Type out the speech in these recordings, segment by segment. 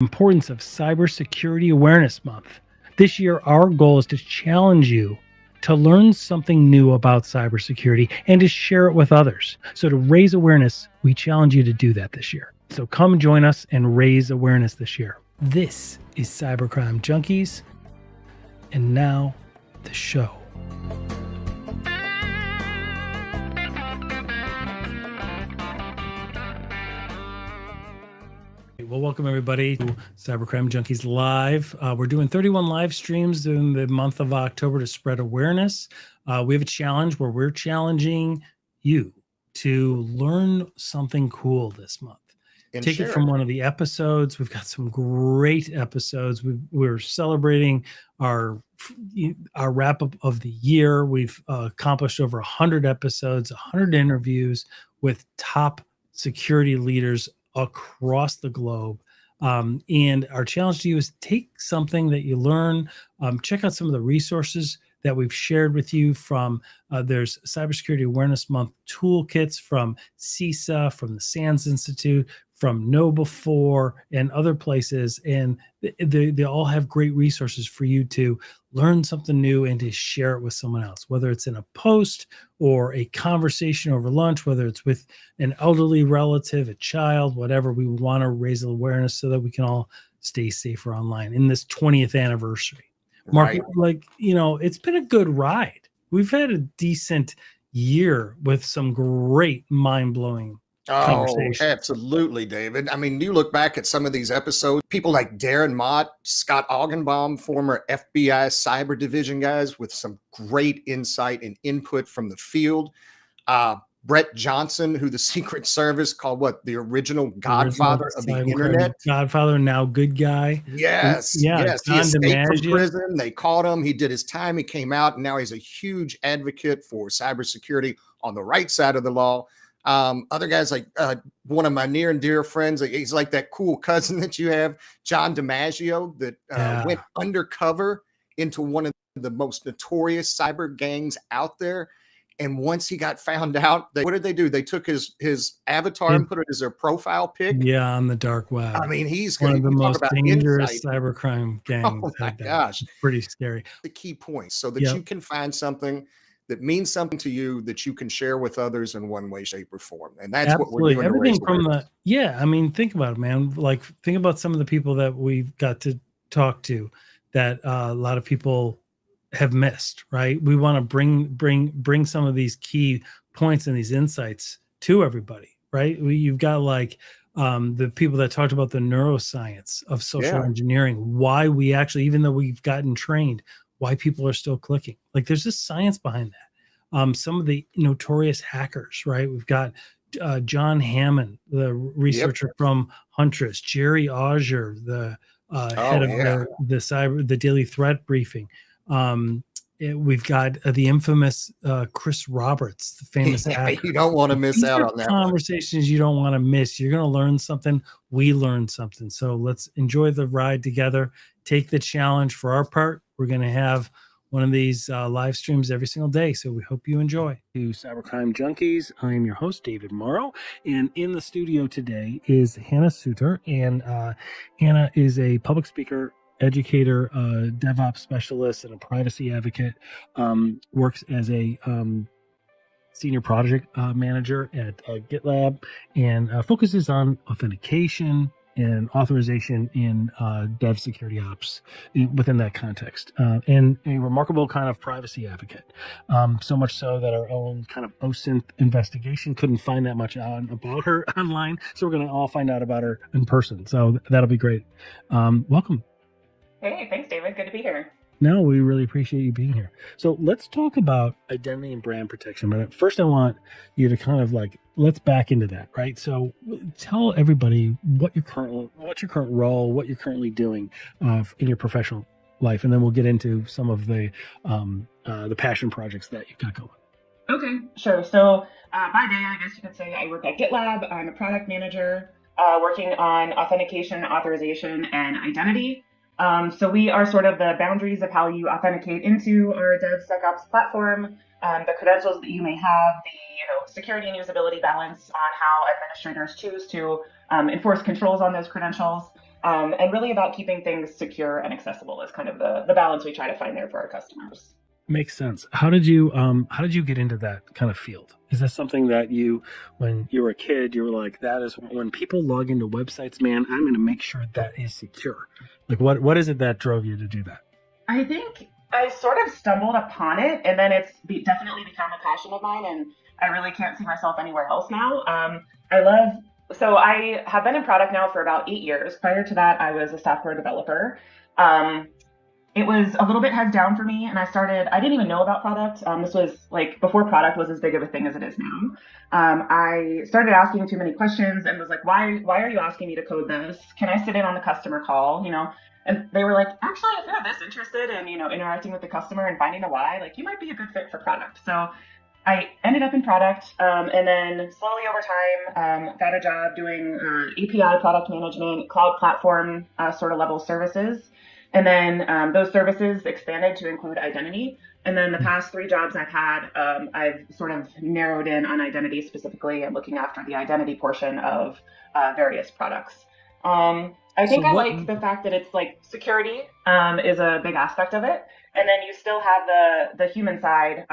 Importance of Cybersecurity Awareness Month. This year, our goal is to challenge you to learn something new about cybersecurity and to share it with others. So to raise awareness, we challenge you to do that this year. So come join us and raise awareness this year. This is Cybercrime Junkies, and now the show. Well, welcome everybody to Cybercrime Junkies Live. We're doing 31 live streams in the month of October to spread awareness. We have a challenge where we're challenging you to learn something cool this month. Take it from one of the episodes. We've got some great episodes. We're celebrating our wrap up of the year. We've accomplished over 100 episodes, 100 interviews with top security leaders across the globe. And our challenge to you is take something that you learn, check out some of the resources that we've shared with you from there's Cybersecurity Awareness Month toolkits from CISA, from the SANS Institute, from KnowBe4 and other places. And they all have great resources for you to learn something new and to share it with someone else, whether it's in a post or a conversation over lunch, whether it's with an elderly relative, a child, whatever. We want to raise awareness so that we can all stay safer online in this 20th anniversary. Mark, it's been a good ride. We've had a decent year with some great mind-blowing conversations. Absolutely, David. I mean, you look back at some of these episodes, people like Darren Mott, Scott Augenbaum, former FBI cyber division guys with some great insight and input from the field. Brett Johnson, who the Secret Service called the original godfather of the internet. Godfather, now good guy. Yes. He escaped from prison. They caught him. He did his time. He came out, and now he's a huge advocate for cybersecurity on the right side of the law. Other guys like one of my near and dear friends, he's like that cool cousin that you have, John DiMaggio, that went undercover into one of the most notorious cyber gangs out there. And once he got found out, what did they do? They took his avatar and put it as their profile pic. Yeah, on the dark web. I mean, he's one of the most dangerous cybercrime gangs. Oh my gosh, it's pretty scary. The key points so that you can find something that means something to you that you can share with others in one way, shape, or form. And that's what we're doing. Everything from I mean, think about it, man. Like, think about some of the people that we've got to talk to that a lot of people have missed, right? We want to bring some of these key points and these insights to everybody, right? You've got the people that talked about the neuroscience of social engineering, why we actually, even though we've gotten trained, why people are still clicking. Like, there's just science behind that. Some of the notorious hackers, right? We've got John Hammond, the researcher from Huntress, Jerry Auger, the head of the Daily Threat Briefing. We've got the infamous Chris Roberts, the famous hacker. You don't want to miss out on that conversations. You don't want to miss. You're going to learn something. We learned something. So let's enjoy the ride together. Take the challenge. For our part, we're going to have one of these live streams every single day. So we hope you enjoy. To Cybercrime Junkies, I am your host, David Morrow. And in the studio today is Hannah Sutor. And Hannah is a public speaker, educator, DevOps specialist, and a privacy advocate. Works as a senior project manager at GitLab, and focuses on authentication and authorization in dev security ops within that context, and a remarkable kind of privacy advocate. So much so that our own kind of OSINT investigation couldn't find that much out about her online. So we're going to all find out about her in person. So that'll be great. Welcome. Hey, thanks, David. Good to be here. No, we really appreciate you being here. So let's talk about identity and brand protection. But first, I want you to kind of let's back into that, right? So tell everybody what's your current role, what you're currently doing in your professional life, and then we'll get into some of the passion projects that you've got going. Okay, sure. So by day, I guess you could say I work at GitLab. I'm a product manager working on authentication, authorization, and identity. So we are sort of the boundaries of how you authenticate into our DevSecOps platform, the credentials that you may have, the security and usability balance on how administrators choose to enforce controls on those credentials. and really about keeping things secure and accessible is kind of the balance we try to find there for our customers. Makes sense. How did you get into that kind of field? Is this something that you, when you were a kid, you were like, that is when people log into websites, man, I'm going to make sure that is secure. Like what is it that drove you to do that? I think I sort of stumbled upon it, and then definitely become a passion of mine, and I really can't see myself anywhere else now. I have been in product now for about 8 years. Prior to that, I was a software developer. Um, it was a little bit heads down for me, and I didn't even know about product. This was like before product was as big of a thing as it is now. I started asking too many questions and was like, why are you asking me to code this? Can I sit in on the customer call? And they were like, actually, if you're this interested in, interacting with the customer and finding the why, like you might be a good fit for product. So I ended up in product, and then slowly over time, got a job doing API product management, cloud platform sort of level services. And then those services expanded to include identity. And then the past 3 jobs I've had, I've sort of narrowed in on identity specifically and looking after the identity portion of various products. I think I like the fact that it's like security is a big aspect of it. And then you still have the human side.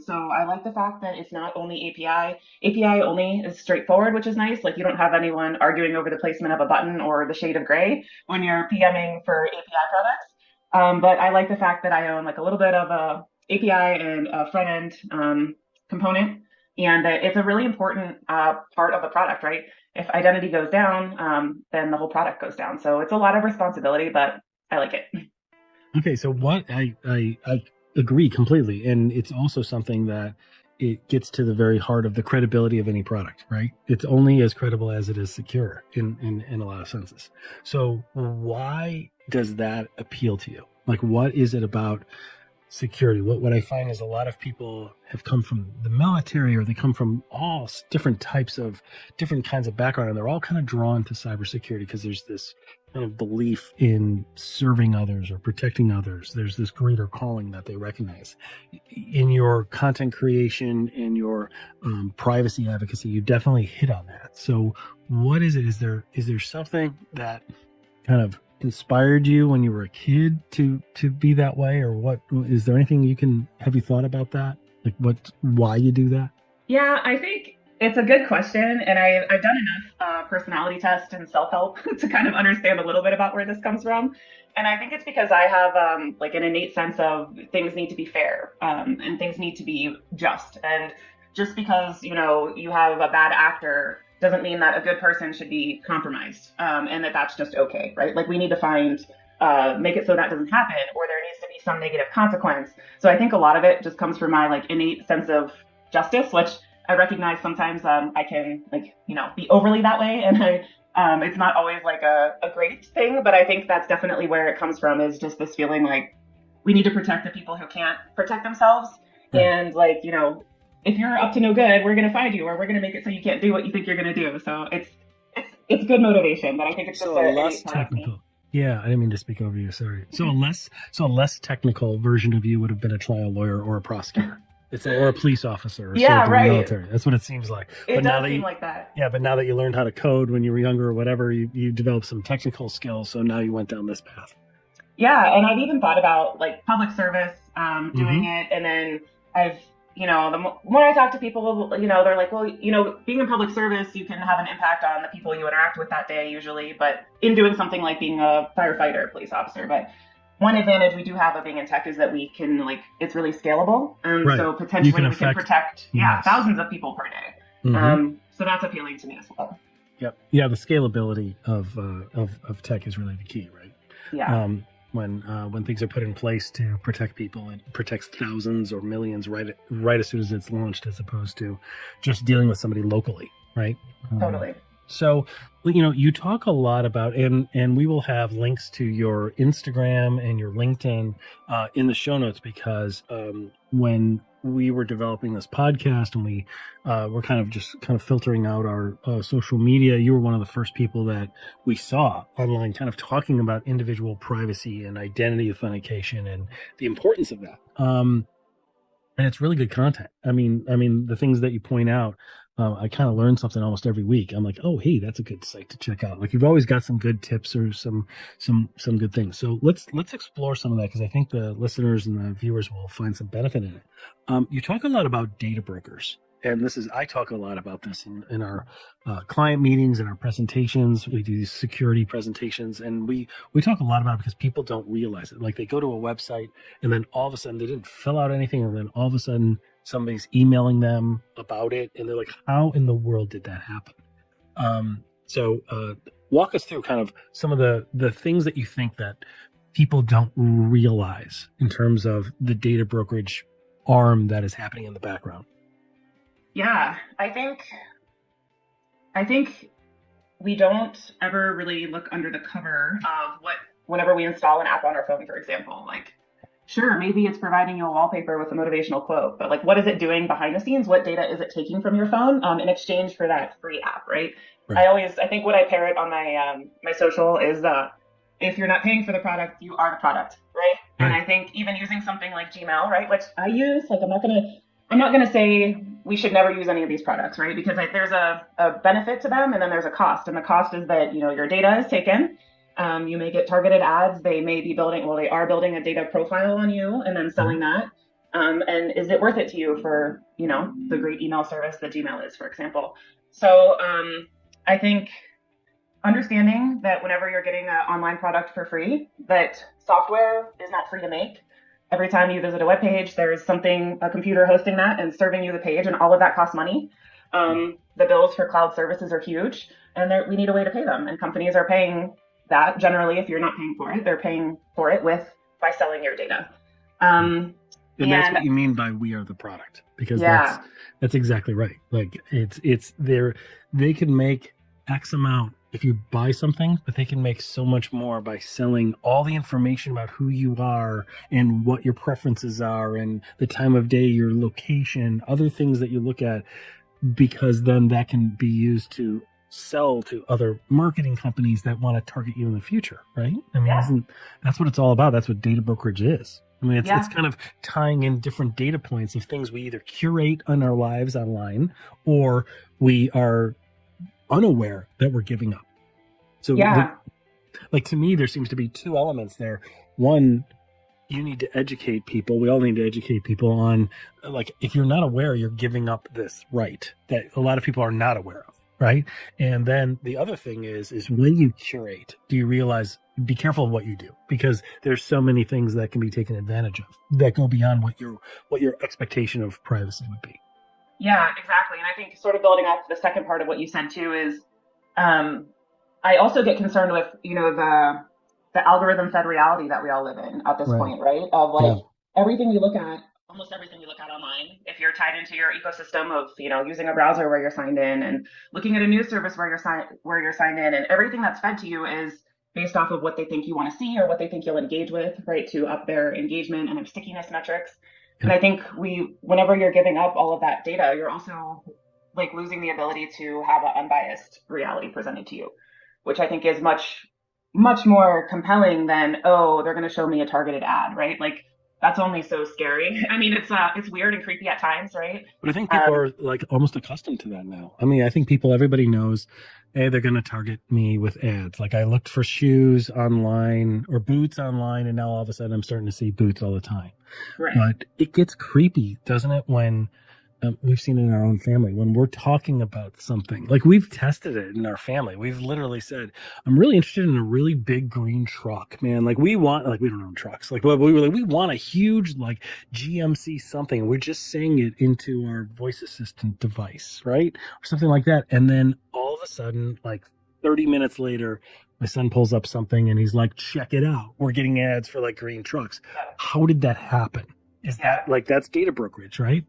So I like the fact that it's not only API. API only is straightforward, which is nice. Like you don't have anyone arguing over the placement of a button or the shade of gray when you're PMing for API products. But I like the fact that I own like a little bit of a API and a front end component, and that it's a really important part of the product, right? If identity goes down, then the whole product goes down. So it's a lot of responsibility, but I like it. Okay, so what I agree completely, and it's also something that it gets to the very heart of the credibility of any product, right? It's only as credible as it is secure in a lot of senses. So why does that appeal to you? Like, what is it about security? What I find is a lot of people have come from the military, or they come from all different kinds of background, and they're all kind of drawn to cybersecurity because there's this kind of belief in serving others or protecting others. There's this greater calling that they recognize. In your content creation and your privacy advocacy, you definitely hit on that. So what is it? Is there something that kind of inspired you when you were a kid to be that way, or what? Is there anything have you thought about that? Like why you do that? Yeah, I think it's a good question, and I've done enough personality tests and self-help to kind of understand a little bit about where this comes from. And I think it's because I have like an innate sense of things need to be fair, and things need to be just. And just because, you have a bad actor doesn't mean that a good person should be compromised, and that's just okay, right? Like we need to make it so that doesn't happen, or there needs to be some negative consequence. So I think a lot of it just comes from my like innate sense of justice, which I recognize sometimes I can be overly that way, and it's not always like a great thing, but I think that's definitely where it comes from, is just this feeling like we need to protect the people who can't protect themselves. Right. And like, if you're up to no good, we're going to find you, or we're going to make it so you can't do what you think you're going to do. So it's good motivation, but I think it's just a less technical. Yeah, I didn't mean to speak over you. Sorry. So a less technical version of you would have been a trial lawyer or a prosecutor. Or a police officer, or yeah, right. Military. That's what it seems like. It does seem like that. Yeah, but now that you learned how to code when you were younger or whatever, you developed some technical skills. So now you went down this path. Yeah, and I've even thought about like public service, doing it, and then I've the more I talk to people, they're like, well, being in public service, you can have an impact on the people you interact with that day usually, but in doing something like being a firefighter or police officer. But one advantage we do have of being in tech is that we can it's really scalable. Right. So potentially we can protect thousands of people per day. So that's appealing to me as well. Yep. Yeah. The scalability of tech is really the key, right? Yeah. When things are put in place to protect people, it protects thousands or millions right as soon as it's launched, as opposed to just dealing with somebody locally, right? Totally. So, you talk a lot about, and we will have links to your Instagram and your LinkedIn in the show notes, because when we were developing this podcast and we were kind of filtering out our social media, you were one of the first people that we saw online kind of talking about individual privacy and identity authentication and the importance of that. And it's really good content. I mean, the things that you point out I kind of learn something almost every week. I'm like, oh, hey, that's a good site to check out. Like you've always got some good tips or some good things. So let's explore some of that because I think the listeners and the viewers will find some benefit in it. You talk a lot about data brokers, and I talk a lot about this in our client meetings and our presentations. We do these security presentations, and we talk a lot about it because people don't realize it. Like they go to a website, and then all of a sudden they didn't fill out anything, and then all of a sudden somebody's emailing them about it, and they're like, how in the world did that happen? So walk us through kind of some of the things that you think that people don't realize in terms of the data brokerage arm that is happening in the background. Yeah, I think we don't ever really look under the cover of whenever we install an app on our phone, for example. Like, sure, maybe it's providing you a wallpaper with a motivational quote, but like, what is it doing behind the scenes? What data is it taking from your phone in exchange for that free app, right? I think what I parrot on my social is if you're not paying for the product, you are the product, right? And I think even using something like Gmail, right, which I use, like I'm not gonna say we should never use any of these products, right? Because there's a benefit to them, and then there's a cost, and the cost is that your data is taken. You may get targeted ads. They are building a data profile on you and then selling that. And is it worth it to you for, the great email service that Gmail is, for example? So I think understanding that whenever you're getting an online product for free, that software is not free to make. Every time you visit a web page, there's a computer hosting that and serving you the page, and all of that costs money. The bills for cloud services are huge, and we need a way to pay them. And companies are paying that generally. If you're not paying for it, they're paying for it by selling your data. And that's what you mean by we are the product, because that's exactly right. Like it's they can make X amount if you buy something, but they can make so much more by selling all the information about who you are and what your preferences are and the time of day, your location, other things that you look at, because then that can be used to sell to other marketing companies that want to target you in the future, right? I mean, that's what it's all about. That's what data brokerage is. I mean, it's kind of tying in different data points of things we either curate on our lives online or we are unaware that we're giving up. So to me, there seems to be two elements there. One, you need to educate people. We all need to educate people on, like, if you're not aware, you're giving up this right that a lot of people are not aware of, right? And then the other thing is when you curate, do you realize, be careful of what you do, because there's so many things that can be taken advantage of that go beyond what your expectation of privacy would be. Yeah, exactly. And I think sort of building off the second part of what you said too is, I also get concerned with, the algorithm fed reality that we all live in at this point, right? Of like everything you look at, almost everything you look at online, if you're tied into your ecosystem of, using a browser where you're signed in and looking at a news service where you're signed in, and everything that's fed to you is based off of what they think you want to see or what they think you'll engage with, right? To up their engagement and their stickiness metrics. And I think whenever you're giving up all of that data, you're also like losing the ability to have an unbiased reality presented to you, which I think is much, much more compelling than, they're going to show me a targeted ad, right? Like that's only so scary. I mean, it's weird and creepy at times, right? But I think people are like almost accustomed to that now. I mean, I think everybody knows, hey, they're going to target me with ads. Like I looked for shoes online or boots online, and now all of a sudden I'm starting to see boots all the time. Right. But it gets creepy, doesn't it? When we've seen it in our own family, when we're talking about something, like we've tested it in our family. We've literally said, I'm really interested in a really big green truck, man. Like we don't own trucks. Like we want a huge, like GMC something. We're just saying it into our voice assistant device, right? Or something like that. And then all of a sudden, like 30 minutes later, my son pulls up something and he's like, check it out. We're getting ads for like green trucks. How did that happen? Is that like, that's data brokerage, right?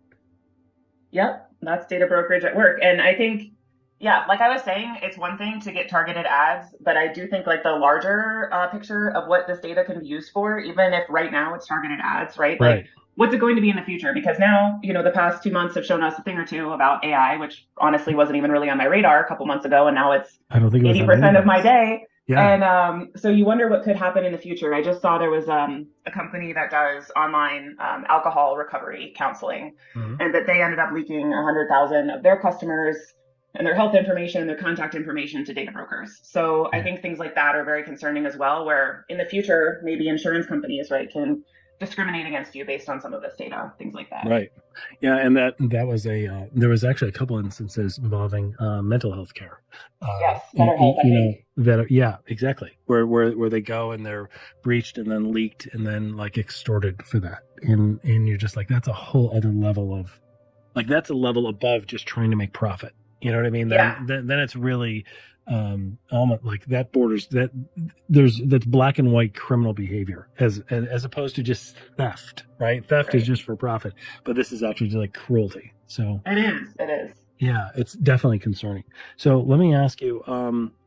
Yep, that's data brokerage at work. And I think, like I was saying, it's one thing to get targeted ads, but I do think like the larger picture of what this data can be used for, even if right now it's targeted ads, right? Like what's it going to be in the future? Because now, the past 2 months have shown us a thing or two about AI, which honestly wasn't even really on my radar a couple months ago. And now it's 80% of my day. Yeah. And so you wonder what could happen in the future. I just saw there was a company that does online alcohol recovery counseling, Mhm. and that they ended up leaking 100,000 of their customers and their health information, their contact information to data brokers. So I Yeah. think things like that are very concerning as well, where in the future, maybe insurance companies, right, can discriminate against you based on some of this data, things like that. Right. Yeah, and that was there was actually a couple instances involving mental health care. Yes, better health, I think. Yeah, exactly. Where they go and they're breached and then leaked and then like extorted for that, and you're just like, that's a whole other level of, like, that's a level above just trying to make profit. You know what I mean? Yeah. Then it's really almost like that borders that that's black and white criminal behavior as opposed to just theft, right? Theft is Right. just for profit, but this is actually just like cruelty. So It is. It is. yeah, it's definitely concerning. So let me ask you,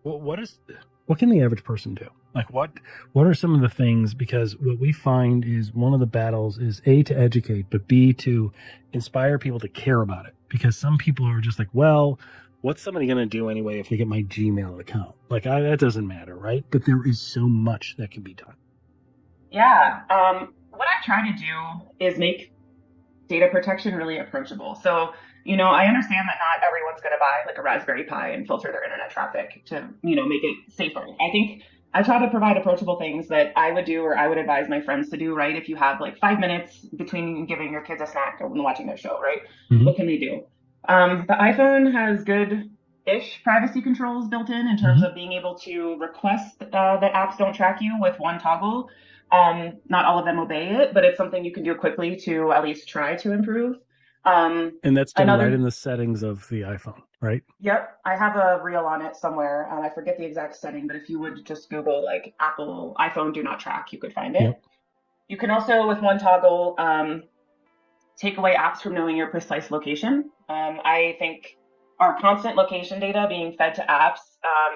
what can the average person do? Like what are some of the things? Because what we find is one of the battles is A, to educate, but B, to inspire people to care about it. Because some people are just like, well, what's somebody going to do anyway if they get my Gmail account? Like, that doesn't matter, right? But there is so much that can be done. Yeah. What I try to do is make data protection really approachable. So, I understand that not everyone's going to buy like a Raspberry Pi and filter their internet traffic to, make it safer. I think I try to provide approachable things that I would do or I would advise my friends to do, right? If you have like 5 minutes between giving your kids a snack and watching their show, right? Mhm. What can they do? The iPhone has good-ish privacy controls built in terms of being able to request that apps don't track you with one toggle. Not all of them obey it, but it's something you can do quickly to at least try to improve. And that's done right in Another, the settings of the iPhone, right? yep, I have a reel on it somewhere. I forget the exact setting, but if you would just Google like Apple iPhone do not track, you could find it. Yep. You can also, with one toggle, take away apps from knowing your precise location. I think our constant location data being fed to apps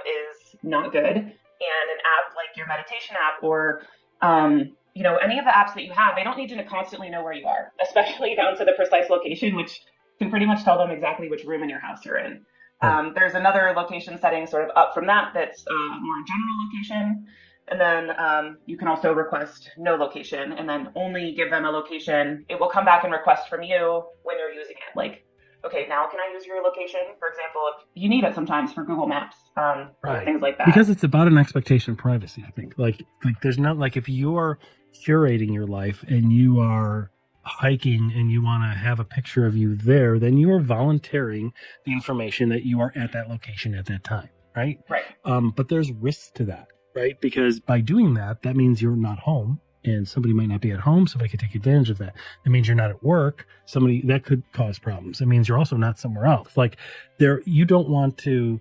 is not good. And an app like your meditation app or any of the apps that you have, they don't need to constantly know where you are, especially down to the precise location, which can pretty much tell them exactly which room in your house you're in. Right. There's another location setting sort of up from that that's more general location. And then you can also request no location and then only give them a location. It will come back and request from you when you're using it. Like, okay, now can I use your location? For example, if you need it sometimes for Google Maps, or Right. things like that. Because it's about an expectation of privacy, I think. Like there's not, like, if you're curating your life and you are hiking and you want to have a picture of you there, then you are volunteering the information that you are at that location at that time, right? Right. But there's risks to that, right? Because by doing that, that means you're not home and somebody might not be at home. Somebody could take advantage of that. It means you're not at work. Somebody that could cause problems. It means you're also not somewhere else. Like you don't want to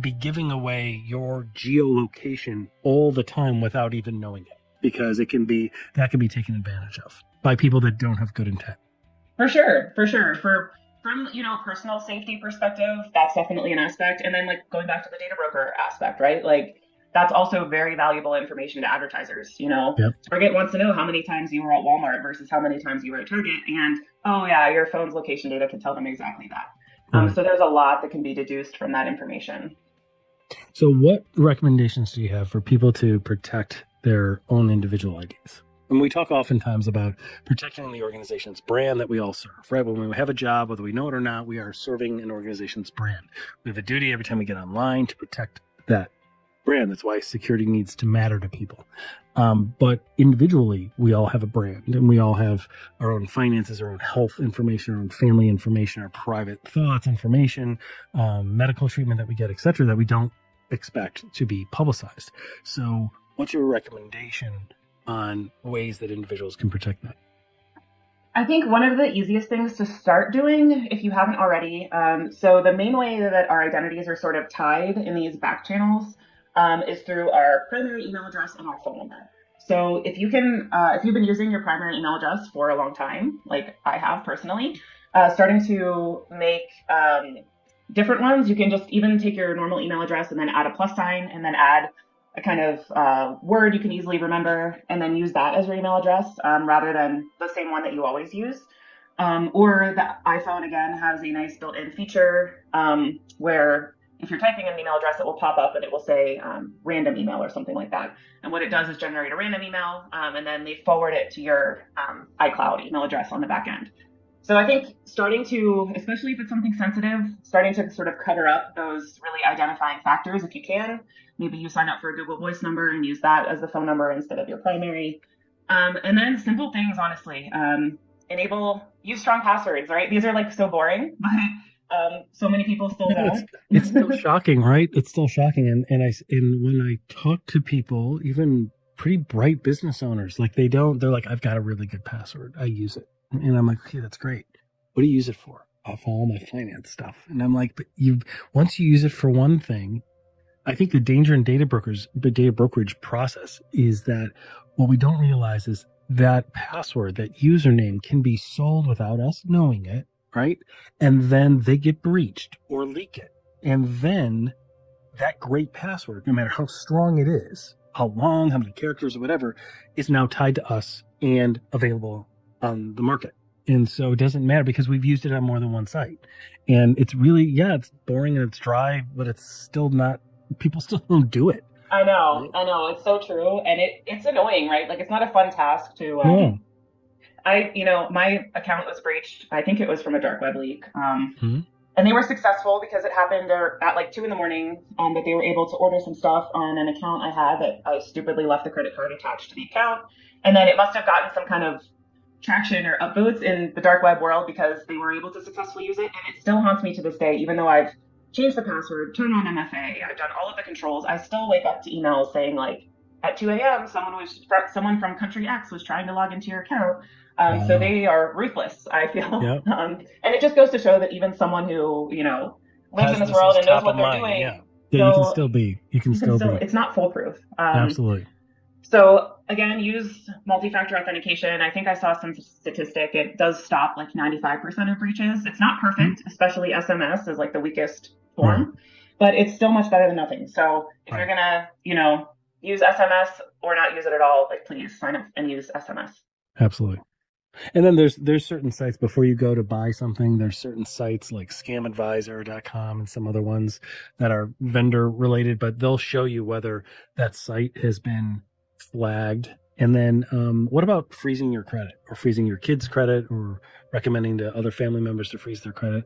be giving away your geolocation all the time without even knowing it, because that can be taken advantage of by people that don't have good intent. For sure. From personal safety perspective, that's definitely an aspect. And then like going back to the data broker aspect, right? Like that's also very valuable information to advertisers. Yep. Target wants to know how many times you were at Walmart versus how many times you were at Target, and oh yeah, your phone's location data can tell them exactly that. Right. So there's a lot that can be deduced from that information. So what recommendations do you have for people to protect their own individual IDs? And we talk oftentimes about protecting the organization's brand that we all serve, right? When we have a job, whether we know it or not, we are serving an organization's brand. We have a duty every time we get online to protect that brand. That's why security needs to matter to people. But individually, we all have a brand and we all have our own finances, our own health information, our own family information, our private thoughts, information, medical treatment that we get, et cetera, that we don't expect to be publicized. So what's your recommendation on ways that individuals can protect that? I think one of the easiest things to start doing, if you haven't already, so the main way that our identities are sort of tied in these back channels is through our primary email address and our phone number. So if you've been using your primary email address for a long time, like I have personally, starting to make different ones, you can just even take your normal email address and then add a plus sign and then add a kind of word you can easily remember and then use that as your email address rather than the same one that you always use. Or the iPhone, again, has a nice built-in feature where if you're typing an email address, it will pop up and it will say random email or something like that. And what it does is generate a random email, and then they forward it to your iCloud email address on the back end. So I think starting to, especially if it's something sensitive, starting to sort of cover up those really identifying factors if you can. Maybe you sign up for a Google Voice number and use that as the phone number instead of your primary. And then simple things, honestly. Use strong passwords, right? These are like so boring, but so many people still don't. It's still shocking, right? It's still shocking. And when I talk to people, even pretty bright business owners, like they're like, I've got a really good password. I use it. And I'm like, okay, that's great. What do you use it for? For all my finance stuff. And I'm like, but once you use it for one thing, I think the danger in the data brokerage process is that what we don't realize is that password, that username can be sold without us knowing it, right? And then they get breached or leak it. And then that great password, no matter how strong it is, how long, how many characters or whatever, is now tied to us and available on the market. And so it doesn't matter because we've used it on more than one site. And it's really, it's boring and it's dry, but it's still not, people still don't do it. I know. It's so true. And it's annoying, right? Like it's not a fun task to, my account was breached. I think it was from a dark web leak. And they were successful because it happened at like 2 a.m. that they were able to order some stuff on an account I had that I stupidly left the credit card attached to the account. And then it must have gotten some kind of traction or upvotes in the dark web world because they were able to successfully use it. And it still haunts me to this day, even though I've changed the password, turned on MFA, I've done all of the controls. I still wake up to emails saying like at 2 a.m. someone from country X was trying to log into your account. So they are ruthless, I feel. Yep. And it just goes to show that even someone who, lives in this world and knows what they're doing. Yeah, you can still be. It's not foolproof. Absolutely. So again, use multi-factor authentication. I think I saw some statistic. It does stop like 95% of breaches. It's not perfect, especially SMS is like the weakest form, but it's still much better than nothing. So if you're gonna, use SMS or not use it at all, like please sign up and use SMS. Absolutely. And then there's certain sites before you go to buy something. There's certain sites like scamadvisor.com and some other ones that are vendor related, but they'll show you whether that site has been flagged. And then what about freezing your credit or freezing your kids' credit or recommending to other family members to freeze their credit?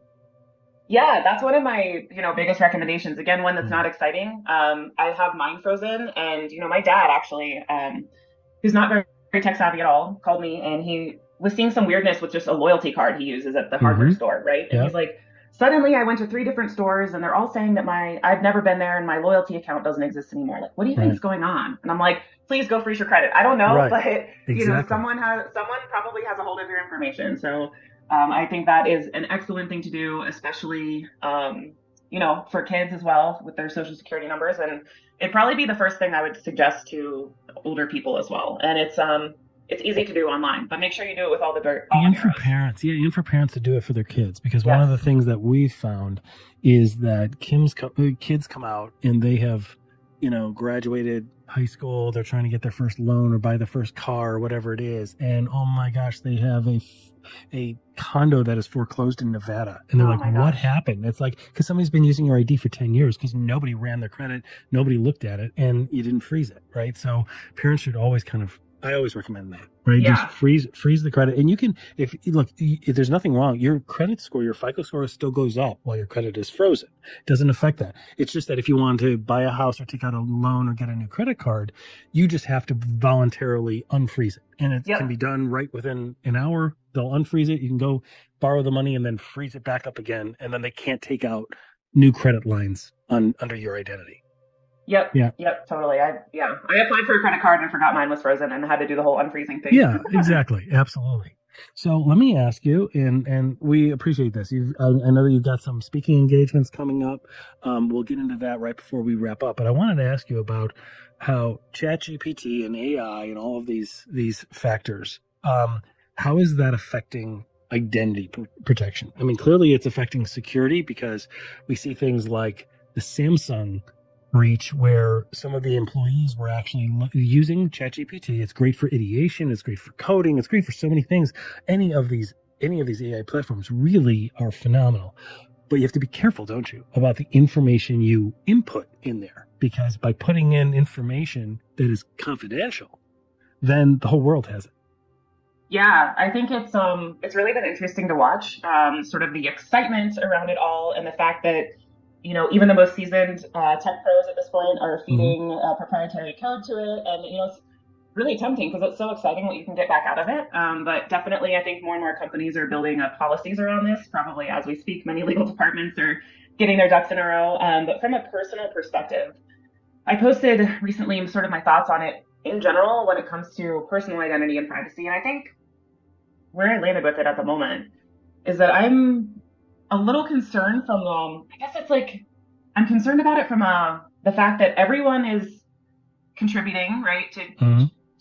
Yeah, that's one of my, biggest recommendations. Again, one that's not exciting. I have mine frozen, and, my dad actually, who's not very tech savvy at all, called me, and he was seeing some weirdness with just a loyalty card he uses at the hardware store, right? And he's like, suddenly I went to 3 different stores and they're all saying that I've never been there and my loyalty account doesn't exist anymore. Like, what do you think is going on? And I'm like, please go freeze your credit. I don't know, but someone probably has a hold of your information. So I think that is an excellent thing to do, especially, for kids as well with their social security numbers. And it'd probably be the first thing I would suggest to older people as well. And it's easy to do online, but make sure you do it with all the and for parents. Yeah, and for parents to do it for their kids. Because one of the things that we've found is that kids come out and they have, graduated high school. They're trying to get their first loan or buy the first car or whatever it is. And oh my gosh, they have a condo that is foreclosed in Nevada. And they're like, what happened? It's like, because somebody's been using your ID for 10 years because nobody ran their credit, nobody looked at it, and you didn't freeze it, right? So parents should always I always recommend that, right? Yeah. Just freeze the credit. And you can, if there's nothing wrong, your credit score, your FICO score still goes up while your credit is frozen. It doesn't affect that. It's just that if you want to buy a house or take out a loan or get a new credit card, you just have to voluntarily unfreeze it. And it can be done right within an hour. They'll unfreeze it. You can go borrow the money and then freeze it back up again. And then they can't take out new credit lines under your identity. Yep. Yeah. Yep. Totally. I applied for a credit card and forgot mine was frozen and had to do the whole unfreezing thing. Yeah, exactly. Absolutely. So let me ask you, and we appreciate this. I know that you've got some speaking engagements coming up. We'll get into that right before we wrap up. But I wanted to ask you about how ChatGPT and AI and all of these factors, how is that affecting identity protection? I mean, clearly it's affecting security because we see things like the Samsung breach where some of the employees were actually using ChatGPT. It's great for ideation. It's great for coding. It's great for so many things. Any of these AI platforms really are phenomenal. But you have to be careful, don't you, about the information you input in there, because by putting in information that is confidential, then the whole world has it. Yeah, I think it's really been interesting to watch, sort of the excitement around it all, and the fact that even the most seasoned tech pros at this point are feeding proprietary code to it, and it's really tempting because it's so exciting what you can get back out of it. But definitely, I think more and more companies are building up policies around this. Probably as we speak, many legal departments are getting their ducks in a row. But from a personal perspective, I posted recently sort of my thoughts on it in general when it comes to personal identity and privacy, and I think where I landed with it at the moment is that I'm a little concerned from, I guess it's like, I'm concerned about it from the fact that everyone is contributing, right, to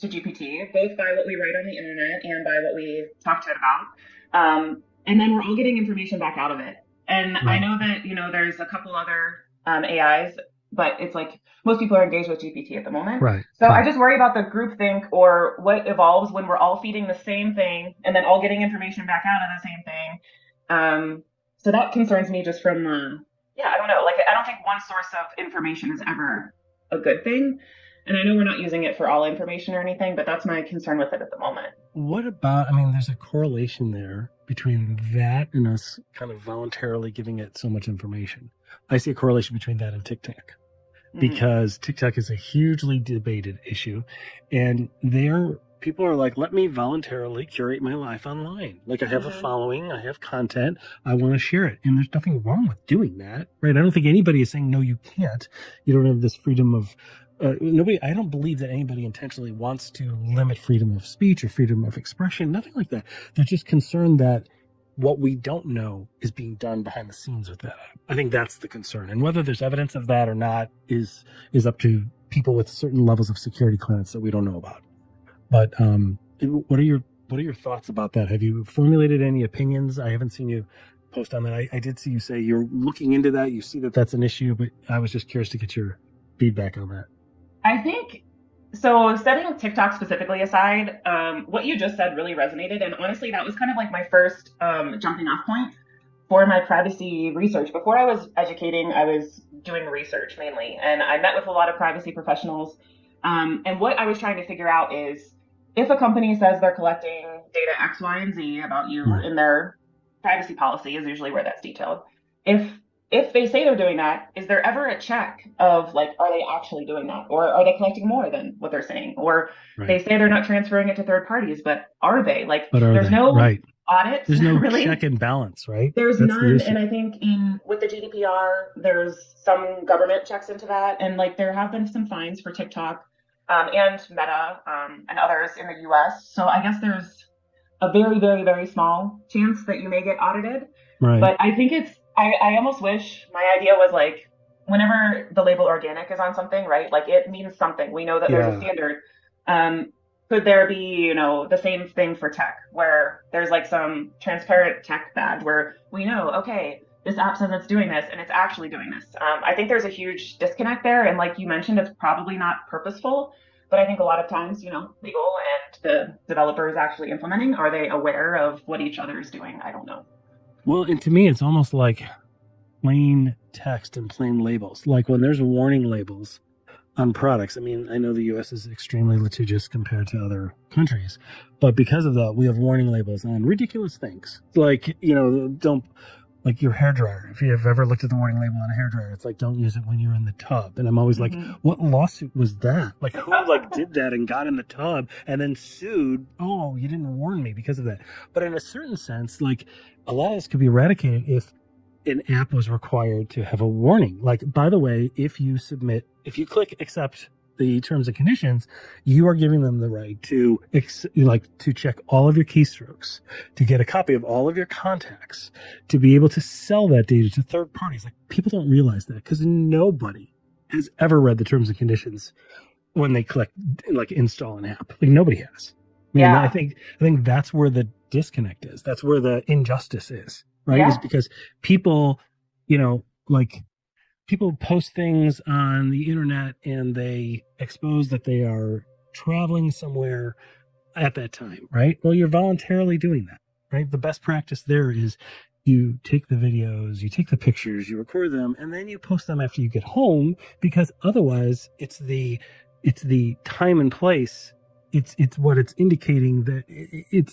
GPT, both by what we write on the internet and by what we talk to it about. And then we're all getting information back out of it. And right. I know that, there's a couple other AIs, but it's like most people are engaged with GPT at the moment. Right. So I just worry about the groupthink or what evolves when we're all feeding the same thing and then all getting information back out of the same thing. So that concerns me just from, I don't know. Like, I don't think one source of information is ever a good thing. And I know we're not using it for all information or anything, but that's my concern with it at the moment. What about, there's a correlation there between that and us kind of voluntarily giving it so much information. I see a correlation between that and TikTok, because TikTok is a hugely debated issue, and people are like, let me voluntarily curate my life online. Like, I have a following, I have content, I want to share it. And there's nothing wrong with doing that, right? I don't think anybody is saying, no, you can't. You don't have this freedom of, I don't believe that anybody intentionally wants to limit freedom of speech or freedom of expression, nothing like that. They're just concerned that what we don't know is being done behind the scenes with that. I think that's the concern. And whether there's evidence of that or not is up to people with certain levels of security clearance that we don't know about. But what are your thoughts about that? Have you formulated any opinions? I haven't seen you post on that. I did see you say you're looking into that. You see that that's an issue, but I was just curious to get your feedback on that. I think, so setting TikTok specifically aside, what you just said really resonated. And honestly, that was kind of like my first jumping off point for my privacy research. Before I was educating, I was doing research mainly. And I met with a lot of privacy professionals. And what I was trying to figure out is, if a company says they're collecting data X, Y, and Z about you in their privacy policy, is usually where that's detailed. If they say they're doing that, is there ever a check of like, are they actually doing that? Or are they collecting more than what they're saying? Or they say they're not transferring it to third parties, but are they? Like, there's no audit. There's no really check and balance, right? There's none. And I think with the GDPR, there's some government checks into that. And like, there have been some fines for TikTok and Meta and others in the US. So I guess there's a very, very, very small chance that you may get audited. Right. But I think I almost wish my idea was like, whenever the label organic is on something, right? Like, it means something. We know that there's a standard. Could there be, the same thing for tech, where there's like some transparent tech badge where we know, okay, this app says it's doing this and it's actually doing this. I think there's a huge disconnect there. And like you mentioned, it's probably not purposeful, but I think a lot of times, legal and the developers actually implementing, are they aware of what each other is doing? I don't know. Well, and to me, it's almost like plain text and plain labels. Like when there's warning labels on products. I know the U.S. is extremely litigious compared to other countries, but because of that, we have warning labels on ridiculous things. Like, don't, like your hairdryer. If you have ever looked at the warning label on a hairdryer, it's like, don't use it when you're in the tub. And I'm always like, what lawsuit was that? Like, who did that and got in the tub and then sued? Oh, you didn't warn me because of that. But in a certain sense, like, a lot of this could be eradicated if an app was required to have a warning. Like, by the way, if you click accept the terms and conditions, you are giving them the right to check all of your keystrokes, to get a copy of all of your contacts, to be able to sell that data to third parties. Like, people don't realize that because nobody has ever read the terms and conditions when they click like install an app. Like, nobody has. I think that's where the disconnect is. That's where the injustice is, right? Is because people, people post things on the internet and they expose that they are traveling somewhere at that time, right? Well, you're voluntarily doing that, right? The best practice there is you take the videos, you take the pictures, you record them, and then you post them after you get home, because otherwise it's the time and place. It's what it's indicating that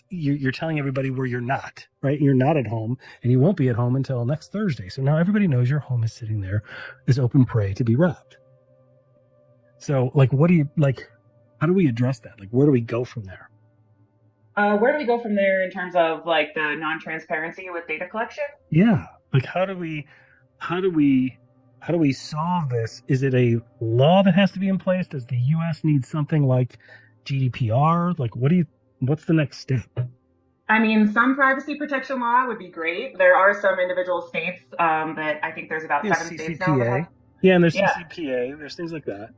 you're telling everybody where you're not, right? You're not at home, and you won't be at home until next Thursday. So now everybody knows your home is sitting there, is open prey to be robbed. So like, what do you like? How do we address that? Like, where do we go from there? Where do we go from there in terms of like the non-transparency with data collection? Yeah, like how do we solve this? Is it a law that has to be in place? Does the U.S. need something like GDPR? Like, what's the next step? I mean, some privacy protection law would be great. There are some individual states that I think there's about 7 states now that have. Yeah, and there's CCPA. There's things like that.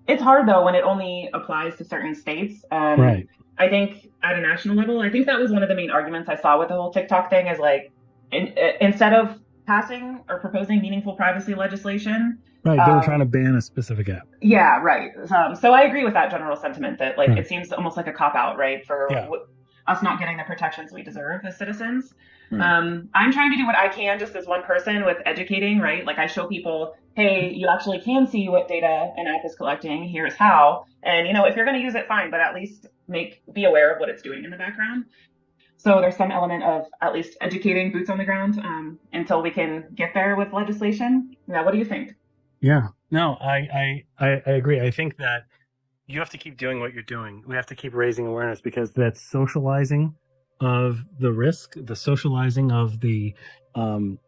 It's hard though when it only applies to certain states. Right. I think at a national level, I think that was one of the main arguments I saw with the whole TikTok thing is like, instead of passing or proposing meaningful privacy legislation. Right, they were trying to ban a specific app. Yeah, right. So I agree with that general sentiment that like it seems almost like a cop-out, right, for us not getting the protections we deserve as citizens. Right. I'm trying to do what I can just as one person with educating, right? Like I show people, hey, you actually can see what data an app is collecting. Here's how. And, if you're going to use it, fine, but at least be aware of what it's doing in the background. So there's some element of at least educating boots on the ground until we can get there with legislation. Now, what do you think? Yeah, no, I agree. I think that you have to keep doing what you're doing. We have to keep raising awareness because that's socializing of the risk, the socializing of the being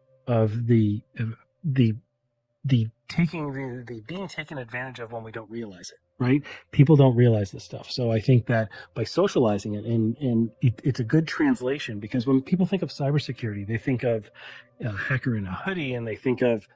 taken advantage of when we don't realize it, right? People don't realize this stuff. So I think that by socializing it, and it's a good translation, because when people think of cybersecurity, they think of a hacker in a hoodie, and they think of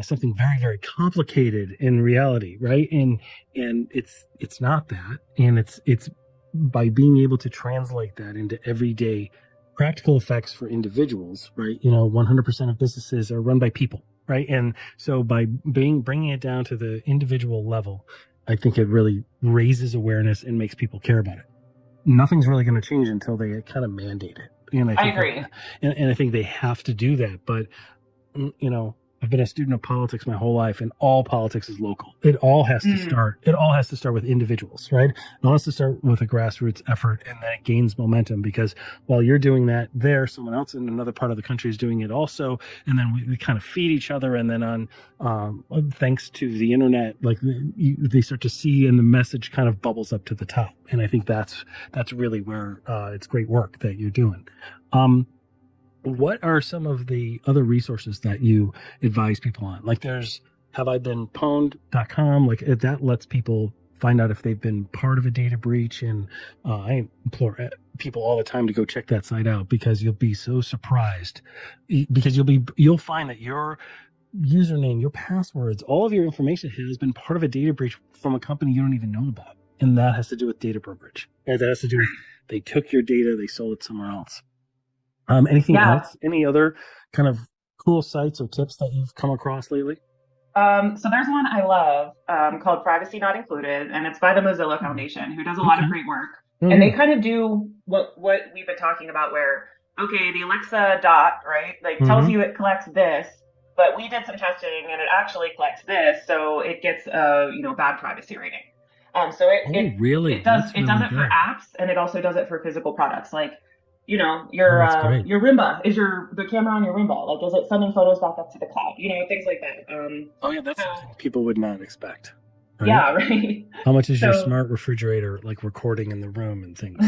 something very, very complicated in reality, right? And it's not that, and it's by being able to translate that into everyday practical effects for individuals, right? 100% of businesses are run by people, right? And so by bringing it down to the individual level, I think it really raises awareness and makes people care about it. Nothing's really going to change until they kind of mandate it. And I agree. And I think they have to do that. But, I've been a student of politics my whole life, and all politics is local. It all has to start. It all has to start with individuals, right? It all has to start with a grassroots effort, and then it gains momentum, because while you're doing that there, someone else in another part of the country is doing it also, and then we kind of feed each other. And then thanks to the internet, like they start to see, and the message kind of bubbles up to the top. And I think that's really where it's great work that you're doing. What are some of the other resources that you advise people on? Like there's haveibeenpwned.com, like that lets people find out if they've been part of a data breach. And I implore people all the time to go check that site out, because you'll be so surprised, because you'll find that your username, your passwords, all of your information has been part of a data breach from a company you don't even know about. And that has to do with data brokerage. And that has to do with, they took your data, they sold it somewhere else. Anything else? Any other kind of cool sites or tips that you've come across lately? So there's one I love called Privacy Not Included, and it's by the Mozilla Foundation, who does a lot of great work. And they kind of do what we've been talking about, where, okay, the Alexa dot, right, like tells you it collects this, but we did some testing and it actually collects this, so it gets a bad privacy rating. So it really does it for apps, and it also does it for physical products, like your Roomba, is the camera on your Roomba, like, is it sending photos back up to the cloud? Things like that. That's something people would not expect. Right? Yeah, right. How much is your smart refrigerator like recording in the room and things?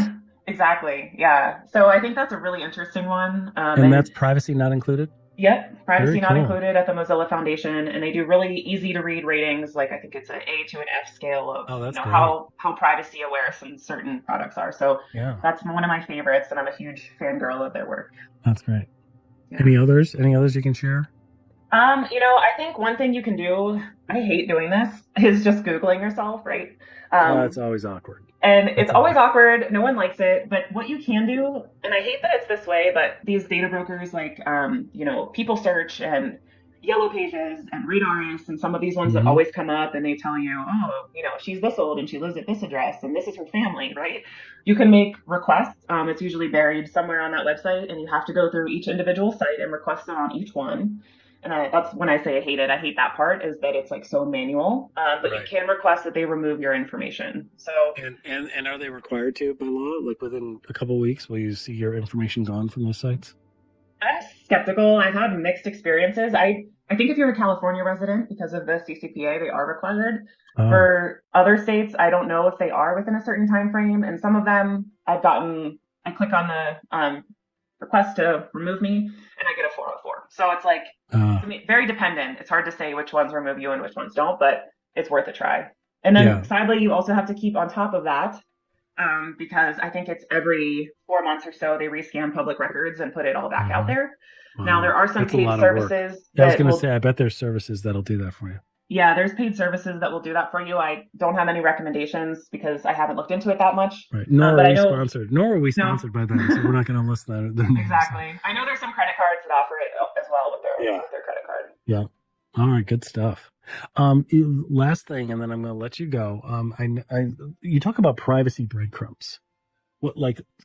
Exactly. Yeah. So I think that's a really interesting one. And that's Privacy Not Included? Yep, Privacy Not Included at the Mozilla Foundation, and they do really easy to read ratings. Like I think it's an A to an F scale of how privacy aware some certain products are. So that's one of my favorites, and I'm a huge fangirl of their work. That's great. Yeah. Any others you can share? I think one thing you can do, I hate doing this, is just Googling yourself, right? It's always awkward. And it's always awkward. No one likes it. But what you can do, and I hate that it's this way, but these data brokers, like, people search, and Yellow Pages and Readaris and some of these ones that always come up and they tell you, oh, she's this old and she lives at this address and this is her family, right? You can make requests. It's usually buried somewhere on that website and you have to go through each individual site and request it on each one. And that's when I say I hate it. I hate that part is that it's like so manual, but you can request that they remove your information. So and are they required to by law? Like within a couple of weeks, will you see your information gone from those sites? I'm skeptical. I've had mixed experiences. I think if you're a California resident, because of the CCPA, they are required. For other states, I don't know if they are within a certain time frame. And some of them, I click on the request to remove me, and I get a 404. So it's like very dependent. It's hard to say which ones remove you and which ones don't, but it's worth a try. And then sadly, you also have to keep on top of that. Because I think it's every 4 months or so they rescan public records and put it all back out there. Now there are some paid services. I was going to say, I bet there's services that'll do that for you. Yeah, there's paid services that will do that for you. I don't have any recommendations because I haven't looked into it that much. Right. Nor are we sponsored by them, so we're not going to list their names. Exactly. I know there's some credit cards that offer it as well with their credit card. Yeah. All right. Good stuff. Last thing, and then I'm going to let you go. You talk about privacy breadcrumbs.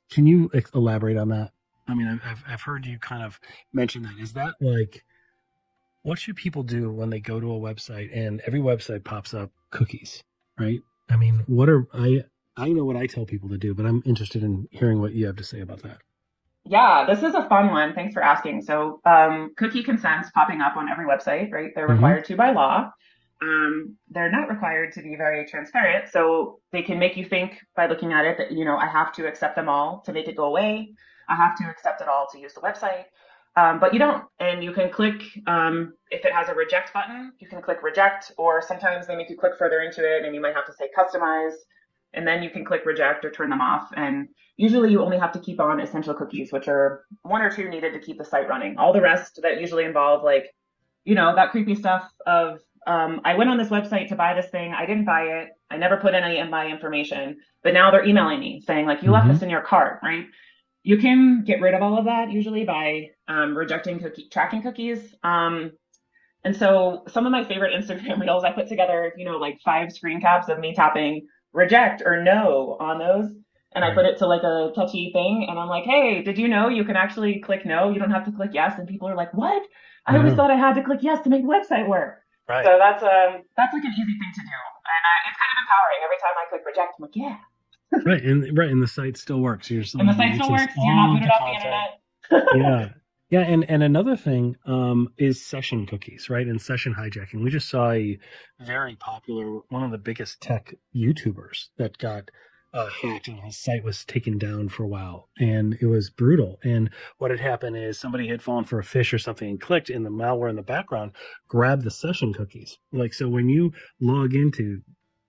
Can you elaborate on that? I mean, I've heard you kind of mention that. Is that like, what should people do when they go to a website and every website pops up cookies, right? I mean, I know what I tell people to do, but I'm interested in hearing what you have to say about that. Yeah, this is a fun one. Thanks for asking. So cookie consents popping up on every website, right? They're required to by law. They're not required to be very transparent. So they can make you think by looking at it that, I have to accept them all to make it go away. I have to accept it all to use the website. But you don't. And you can click, if it has a reject button, you can click reject, or sometimes they make you click further into it and you might have to say customize. And then you can click reject or turn them off. And usually you only have to keep on essential cookies, which are 1 or 2 needed to keep the site running. All the rest that usually involve that creepy stuff of, I went on this website to buy this thing. I didn't buy it. I never put any of my information, but now they're emailing me saying you left this in your cart, right? You can get rid of all of that usually by rejecting tracking cookies. And so some of my favorite Instagram reels, I put together, 5 screen caps of me tapping reject or no on those. And I put it to a catchy thing. And I'm like, hey, did you know you can actually click no? You don't have to click yes. And people are like, what? I always thought I had to click yes to make the website work. Right. So that's an easy thing to do. And it's kind of empowering. Every time I click reject, I'm like, yeah. And the site still works. And the site still works. You're not booted off the internet. Yeah. And another thing is session cookies, right? And session hijacking. We just saw a very popular, one of the biggest tech YouTubers that got hacked, and his site was taken down for a while, and it was brutal. And what had happened is somebody had fallen for a fish or something and clicked, and the malware in the background grabbed the session cookies. So when you log into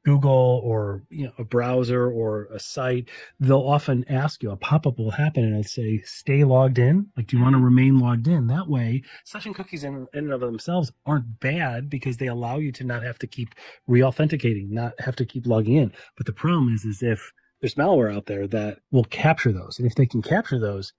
Google or a browser or a site, they'll often ask you, a pop-up will happen and it'll say, stay logged in. Do you want to remain logged in? That way, session cookies in and of themselves aren't bad because they allow you to not have to keep re-authenticating, not have to keep logging in. But the problem is if there's malware out there that will capture those. And if they can capture those,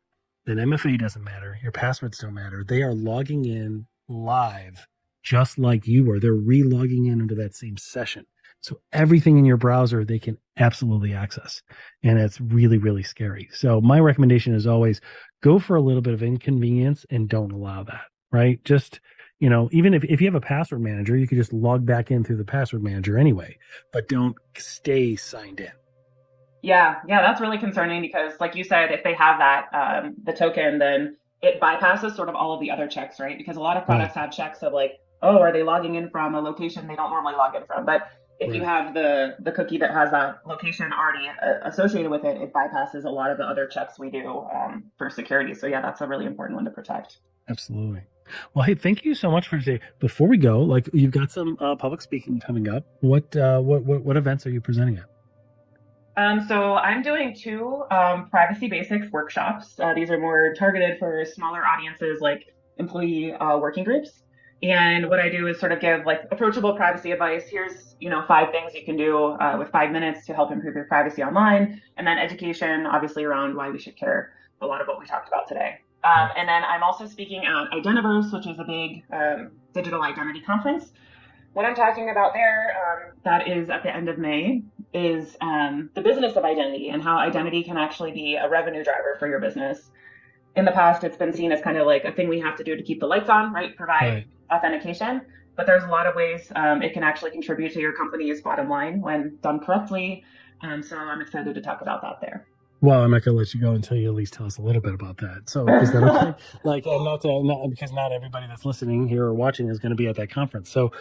then MFA doesn't matter. Your passwords don't matter. They are logging in live just like you were. They're re-logging in into that same session. So everything in your browser, they can absolutely access. And it's really, really scary. So my recommendation is always go for a little bit of inconvenience and don't allow that, right? Just, even if you have a password manager, you could just log back in through the password manager anyway, but don't stay signed in. Yeah, that's really concerning because like you said, if they have that, the token, then it bypasses sort of all of the other checks, right? Because a lot of products have checks of are they logging in from a location they don't normally log in from? But if you have the cookie that has that location already associated with it, it bypasses a lot of the other checks we do for security. So yeah, that's a really important one to protect. Absolutely. Well, hey, thank you so much for today. Before we go, you've got some public speaking coming up. What events are you presenting at? So I'm doing 2 privacy basics workshops. These are more targeted for smaller audiences like employee working groups. And what I do is sort of give approachable privacy advice. Here's, 5 things you can do with 5 minutes to help improve your privacy online. And then education, obviously, around why we should care, a lot of what we talked about today. And then I'm also speaking at Identiverse, which is a big digital identity conference. What I'm talking about there, that is at the end of May, is the business of identity and how identity can actually be a revenue driver for your business. In the past, it's been seen as kind of like a thing we have to do to keep the lights on, right? Provide authentication. But there's a lot of ways it can actually contribute to your company's bottom line when done correctly. So I'm excited to talk about that there. Well, I'm not going to let you go until you at least tell us a little bit about that. So is that okay? Like, not because not everybody that's listening here or watching is going to be at that conference. So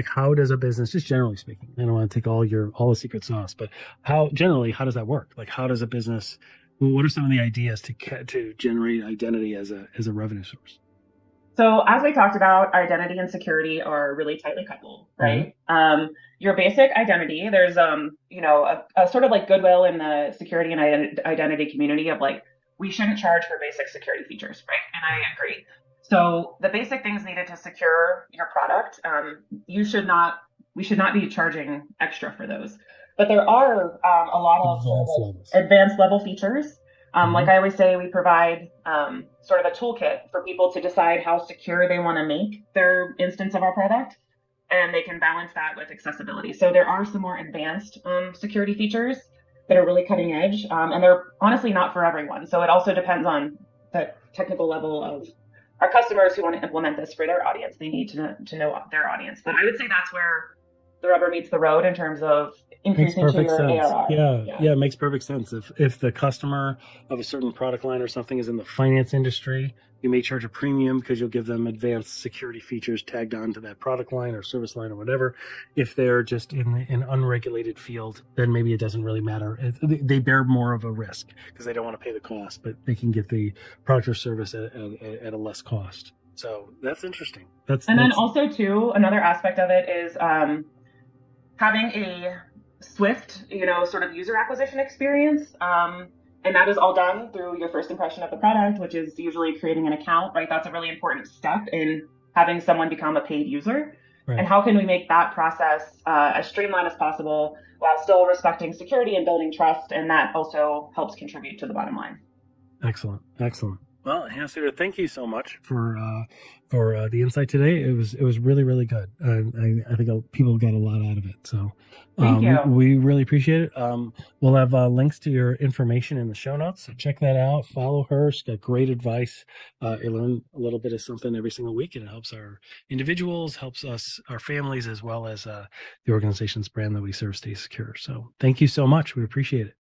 how does a business, just generally speaking, I don't want to take all the secret sauce, but how does that work? Like, how does a business, what are some of the ideas to generate identity as a revenue source? So as we talked about, identity and security are really tightly coupled, right? Mm-hmm. Your basic identity, there's a sort of like goodwill in the security and identity community of like, we shouldn't charge for basic security features, right? And I agree. So the basic things needed to secure your product, we should not be charging extra for those. But there are a lot of advanced level features. Like I always say, we provide sort of a toolkit for people to decide how secure they want to make their instance of our product, and they can balance that with accessibility. So there are some more advanced security features that are really cutting edge, and they're honestly not for everyone. So it also depends on the technical level of our customers who want to implement this for their audience. They need to know their audience. But I would say that's where the rubber meets the road in terms of increasing your ARR. Yeah, it makes perfect sense. If the customer of a certain product line or something is in the finance industry, you may charge a premium because you'll give them advanced security features tagged onto that product line or service line or whatever. If they're just in an unregulated field, then maybe it doesn't really matter. They bear more of a risk because they don't want to pay the cost, but they can get the product or service at a less cost. So that's interesting. Then also too, another aspect of it is having a swift, sort of user acquisition experience. And that is all done through your first impression of the product, which is usually creating an account, right? That's a really important step in having someone become a paid user. Right. And how can we make that process as streamlined as possible while still respecting security and building trust? And that also helps contribute to the bottom line. Excellent. Well, Hannah Sutor, thank you so much for the insight today. It was really, really good. I think people got a lot out of it. So thank you. We really appreciate it. We'll have links to your information in the show notes. So check that out. Follow her. She's got great advice. You learn a little bit of something every single week, and it helps our individuals, helps us, our families, as well as the organization's brand that we serve stay secure. So thank you so much. We appreciate it.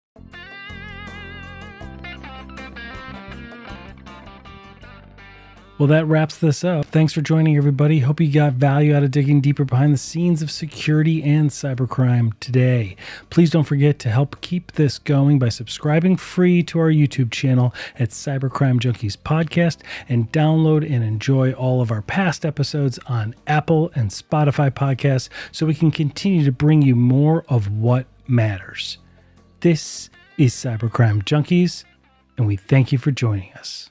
Well, that wraps this up. Thanks for joining, everybody. Hope you got value out of digging deeper behind the scenes of security and cybercrime today. Please don't forget to help keep this going by subscribing free to our YouTube channel at Cybercrime Junkies Podcast, and download and enjoy all of our past episodes on Apple and Spotify podcasts so we can continue to bring you more of what matters. This is Cybercrime Junkies, and we thank you for joining us.